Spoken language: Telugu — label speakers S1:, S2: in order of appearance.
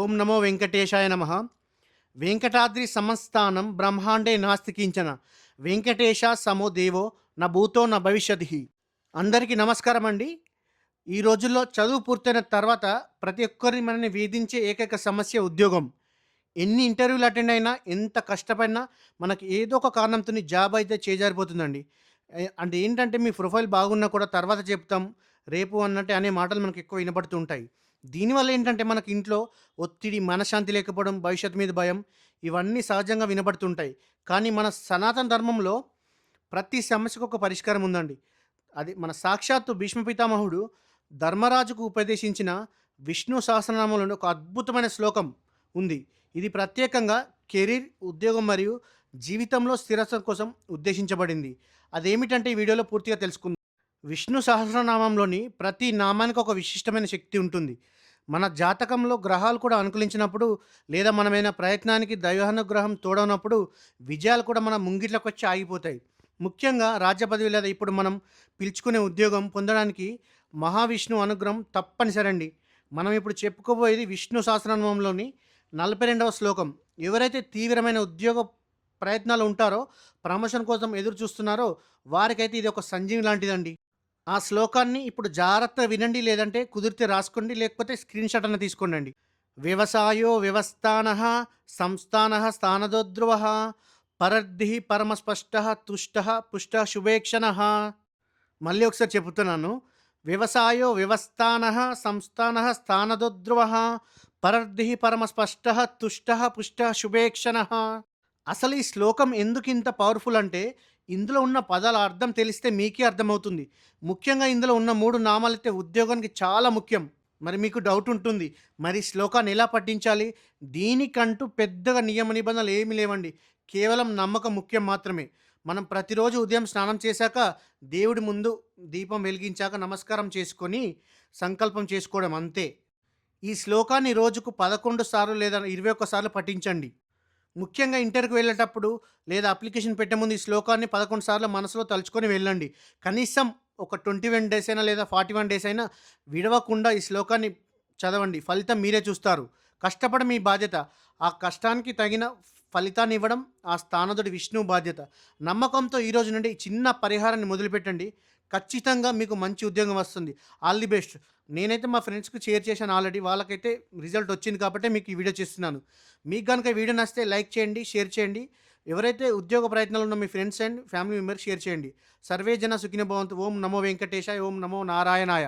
S1: ఓం నమో వెంకటేశాయ నమ. వెంకటాద్రి సంస్థానం బ్రహ్మాండే నాస్తి కించన వెంకటేశ సమో దేవో నా భూతో నా భవిష్యతి. అందరికీ నమస్కారం అండి. ఈ రోజుల్లో చదువు పూర్తయిన తర్వాత ప్రతి ఒక్కరిని మనల్ని వేధించే ఏకైక సమస్య ఉద్యోగం. ఎన్ని ఇంటర్వ్యూలు అటెండ్ అయినా, ఎంత కష్టపడినా మనకి ఏదో ఒక కారణంతోని జాబ్ అయితే చేజారిపోతుందండి. అంటే ఏంటంటే మీ ప్రొఫైల్ బాగున్నా కూడా తర్వాత చెప్తాం, రేపు అన్నట్టు అనే మాటలు మనకు ఎక్కువ వినపడుతూ ఉంటాయి. దీనివల్ల ఏంటంటే మనకి ఇంట్లో ఒత్తిడి, మనశ్శాంతి లేకపోవడం, భవిష్యత్తు మీద భయం ఇవన్నీ సహజంగా వినపడుతుంటాయి. కానీ మన సనాతన ధర్మంలో ప్రతి సమస్యకు ఒక పరిష్కారం ఉందండి. అది మన సాక్షాత్తు భీష్మ పితామహుడు ధర్మరాజుకు ఉపదేశించిన విష్ణు సహస్రనామంలో ఒక అద్భుతమైన శ్లోకం ఉంది. ఇది ప్రత్యేకంగా కెరీర్, ఉద్యోగం మరియు జీవితంలో స్థిరత్వం కోసం ఉద్దేశించబడింది. అదేమిటంటే ఈ వీడియోలో పూర్తిగా తెలుసుకుందాం. విష్ణు సహస్రనామంలోని ప్రతి నామానికి ఒక విశిష్టమైన శక్తి ఉంటుంది. మన జాతకంలో గ్రహాలు కూడా అనుకూలించినప్పుడు, లేదా మనమైన ప్రయత్నానికి దైవానుగ్రహం తోడనప్పుడు విజయాలు కూడా మన ముంగిట్లోకి వచ్చి ఆగిపోతాయి. ముఖ్యంగా రాజ్య పదవి లేదా ఇప్పుడు మనం పిలుచుకునే ఉద్యోగం పొందడానికి మహావిష్ణు అనుగ్రహం తప్పనిసరి అండి. మనం ఇప్పుడు చెప్పుకోబోయేది విష్ణు సహస్రనామంలోని 42వ శ్లోకం. ఎవరైతే తీవ్రమైన ఉద్యోగ ప్రయత్నాలు ఉంటారో, ప్రమోషన్ కోసం ఎదురు చూస్తున్నారో వారికైతే ఇది ఒక సంజీవి లాంటిదండి. ఆ శ్లోకాన్ని ఇప్పుడు జాగ్రత్తగా వినండి, లేదంటే కుదిరితే రాసుకోండి, లేకపోతే స్క్రీన్ షాట్ అన్న తీసుకోండి. వ్యవసాయో వ్యవస్థాన సంస్థాన స్థానదో ధ్రువ పరద్ధి పరమస్పష్ట తుష్ట పుష్ట శుభేక్షణ. మళ్ళీ ఒకసారి చెబుతున్నాను. వ్యవసాయో వ్యవస్థాన సంస్థాన స్థానదో ధ్రువ పరద్ధి పరమస్పష్ట తుష్ట పుష్ట శుభేక్షణ. అసలు ఈ శ్లోకం ఎందుకు ఇంత పవర్ఫుల్ అంటే, ఇందులో ఉన్న పదాల అర్థం తెలిస్తే మీకే అర్థమవుతుంది. ముఖ్యంగా ఇందులో ఉన్న 3 నామాలైతే ఉద్యోగానికి చాలా ముఖ్యం. మరి మీకు డౌట్ ఉంటుంది, మరి శ్లోకాన్ని ఎలా పఠించాలి? దీనికంటూ పెద్దగా నియమ నిబంధనలు ఏమీ లేవండి. కేవలం నమ్మకం ముఖ్యం మాత్రమే. మనం ప్రతిరోజు ఉదయం స్నానం చేశాక, దేవుడి ముందు దీపం వెలిగించాక నమస్కారం చేసుకొని సంకల్పం చేసుకోవడం అంతే. ఈ శ్లోకాన్ని రోజుకు 11 సార్లు లేదా 21 సార్లు పఠించండి. ముఖ్యంగా ఇంటర్వ్యూకి వెళ్ళేటప్పుడు లేదా అప్లికేషన్ పెట్టే ముందు ఈ శ్లోకాన్ని 11 సార్లు మనసులో తలుచుకొని వెళ్ళండి. కనీసం ఒక 21 డేస్ అయినా లేదా 41 డేస్ అయినా విడవకుండా ఈ శ్లోకాన్ని చదవండి. ఫలితం మీరే చూస్తారు. కష్టపడడం మీ బాధ్యత. ఆ కష్టానికి తగిన ఫలితాన్ని ఇవ్వడం ఆ స్థానదుడి విష్ణువు బాధ్యత. నమ్మకంతో ఈరోజు నుండి ఈ చిన్న పరిహారాన్ని మొదలుపెట్టండి. ఖచ్చితంగా మీకు మంచి ఉద్యోగం వస్తుంది. All the best. నేనైతే మా ఫ్రెండ్స్‌కి షేర్ చేశాను ఆల్రెడీ. వాళ్ళకైతే రిజల్ట్ వచ్చింది కాబట్టే మీకు ఈ వీడియో చేస్తున్నాను. మీకు గనుక ఈ వీడియో నచ్చితే లైక్ చేయండి, షేర్ చేయండి. ఎవరైతే ఉద్యోగ ప్రయత్నాలు ఉన్న మీ friends and family members share చేయండి. సర్వే జన సుఖినో భవంతు. ఓం నమో వెంకటేశాయ. ఓం నమో నారాయణాయ.